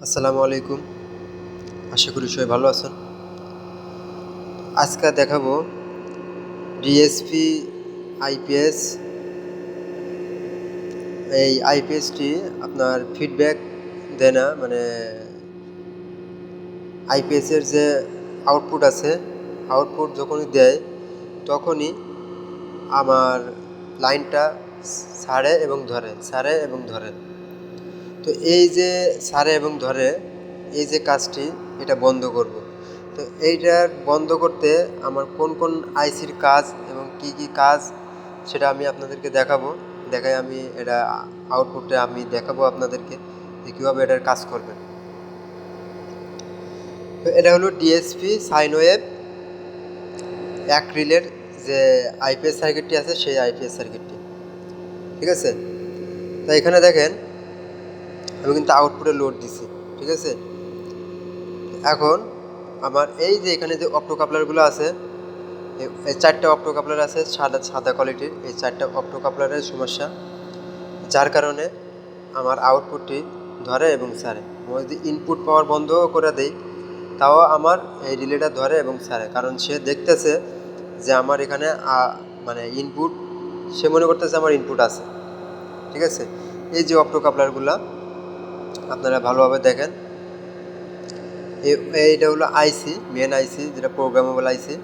আসসালামু আলাইকুম। আশা করি সবাই ভালো আছেন। আজকে দেখাবো ডিএসপি আইপিএস। এই আইপিএসটি আপনার ফিডব্যাক দেয় না, মানে আইপিএসের যে আউটপুট আছে, আউটপুট যখনই দেয় তখনই আমার লাইনটা ছাড়ে এবং ধরে। তো এই যে ছাড়ে এবং ধরে, এই যে কাজটি, এটা বন্ধ করব। তো এইটার বন্ধ করতে আমার কোন কোন আইসির কাজ এবং কি কি কাজ সেটা আমি আপনাদেরকে দেখাই আমি এটা আউটপুটে আমি দেখাবো আপনাদেরকে যে কীভাবে এটার কাজ করবেন। তো এটা হলো ডিএসপি সাইন ওয়েভ এক রিলের যে আইপিএস সার্কিটটি আছে, সেই আইপিএস সার্কিটটি, ঠিক আছে। তো এখানে দেখেন আমি কিন্তু আউটপুটে লোড দিছি, ঠিক আছে। এখন আমার এই যে এখানে যে অপ্টো কাপলারগুলো আছে, এই চারটা অপ্টো কাপলার আছে সাদা কোয়ালিটির। এই চারটা অপ্টো কাপলারের সমস্যা, যার কারণে আমার আউটপুটটি ধরে এবং ছাড়ে। আমি যদি ইনপুট পাওয়ার বন্ধ করে দেই তাও আমার এই রিলেটা ধরে এবং ছাড়ে, কারণ সে দেখতেছে যে আমার এখানে মানে ইনপুট, সে মনে করতেছে আমার ইনপুট আছে, ঠিক আছে। এই যে অপ্টো কাপলারগুলো আপনারা ভালোভাবে দেখেন। এইটা হলো আইসি, মেন আইসি, যেটা প্রোগ্রামেবল আইসি।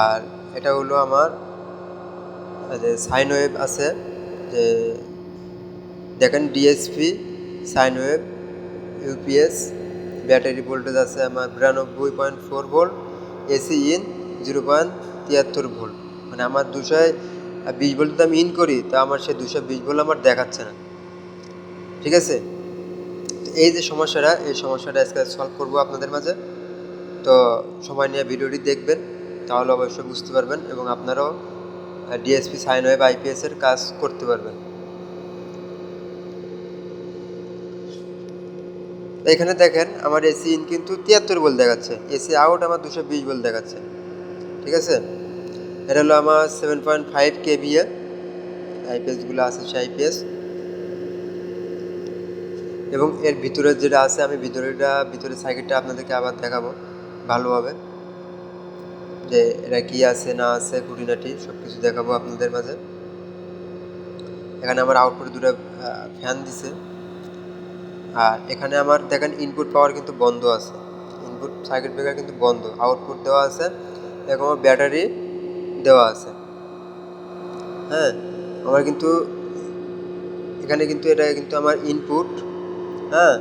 আর এটা হলো আমার যে সাইন ওয়েভ আছে, যে দেখেন DSP sine wave UPS. Battery voltage আছে আমার 92.4 ভোল্ট, এসি ইন 0.73 ভোল্ট। মানে আমার 220 ভোল্ট যদি আমি ইন করি তা আমার সে 220 ভোল্ট আমার দেখাচ্ছে না, ঠিক আছে। এই যে সমস্যাটা, এই সমস্যাটা আজকে সলভ করবো আপনাদের মাঝে। তো সময় নিয়ে ভিডিওটি দেখবেন, তাহলে অবশ্যই বুঝতে পারবেন এবং আপনারাও ডিএসপি সাইন ওয়েভ আইপিএসের কাজ করতে পারবেন। এখানে দেখেন আমার এসি ইন কিন্তু 73 ভোল্ট দেখাচ্ছে, এসি আউট আমার 220 ভোল্ট দেখাচ্ছে, ঠিক আছে। এটা হলো আমার 7.5 কেভিএ আইপিএসগুলো আছে, সেই আইপিএস। এবং এর ভিতরে যেটা আছে, আমি ভিতরের সার্কিটটা আপনাদেরকে আবার দেখাবো ভালোভাবে, যে এটা কি আছে না আছে, খুঁটিনাটি সব কিছু দেখাবো আপনাদের মাঝে। এখানে আমার আউটপুটে দুটো ফ্যান দিছে। আর এখানে আমার দেখেন ইনপুট পাওয়ার কিন্তু বন্ধ আছে, ইনপুট সার্কিট ব্রেকার কিন্তু বন্ধ, আউটপুট দেওয়া আছে এবং আমার ব্যাটারি দেওয়া আছে। হ্যাঁ, আমার কিন্তু এখানে কিন্তু এটা কিন্তু আমার ইনপুট। হ্যাঁ,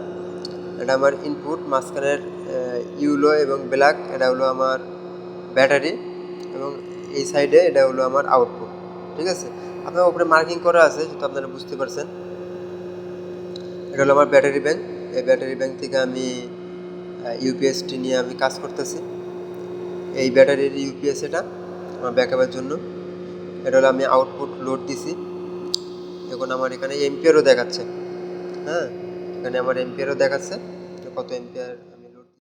এটা আমার ইনপুট, মাঝখানের ইউলো এবং ব্ল্যাক এটা হলো আমার ব্যাটারি, এবং এই সাইডে এটা হলো আমার আউটপুট, ঠিক আছে। আপনার উপরে মার্কিং করা আছে, সেটা আপনারা বুঝতে পারছেন। এটা হলো আমার ব্যাটারি ব্যাংক। এই ব্যাটারি ব্যাংক থেকে আমি ইউপিএসটি নিয়ে আমি কাজ করতেছি। এই ব্যাটারির ইউপিএস এটা আমার ব্যাকআপের জন্য। এটা হলো আমি আউটপুট লোড দিছি। এখন আমার এখানে এম্পিয়ারও দেখাচ্ছে। হ্যাঁ, এখানে আমার এম্পিয়ারও দেখাচ্ছে, কত এম্পিয়ার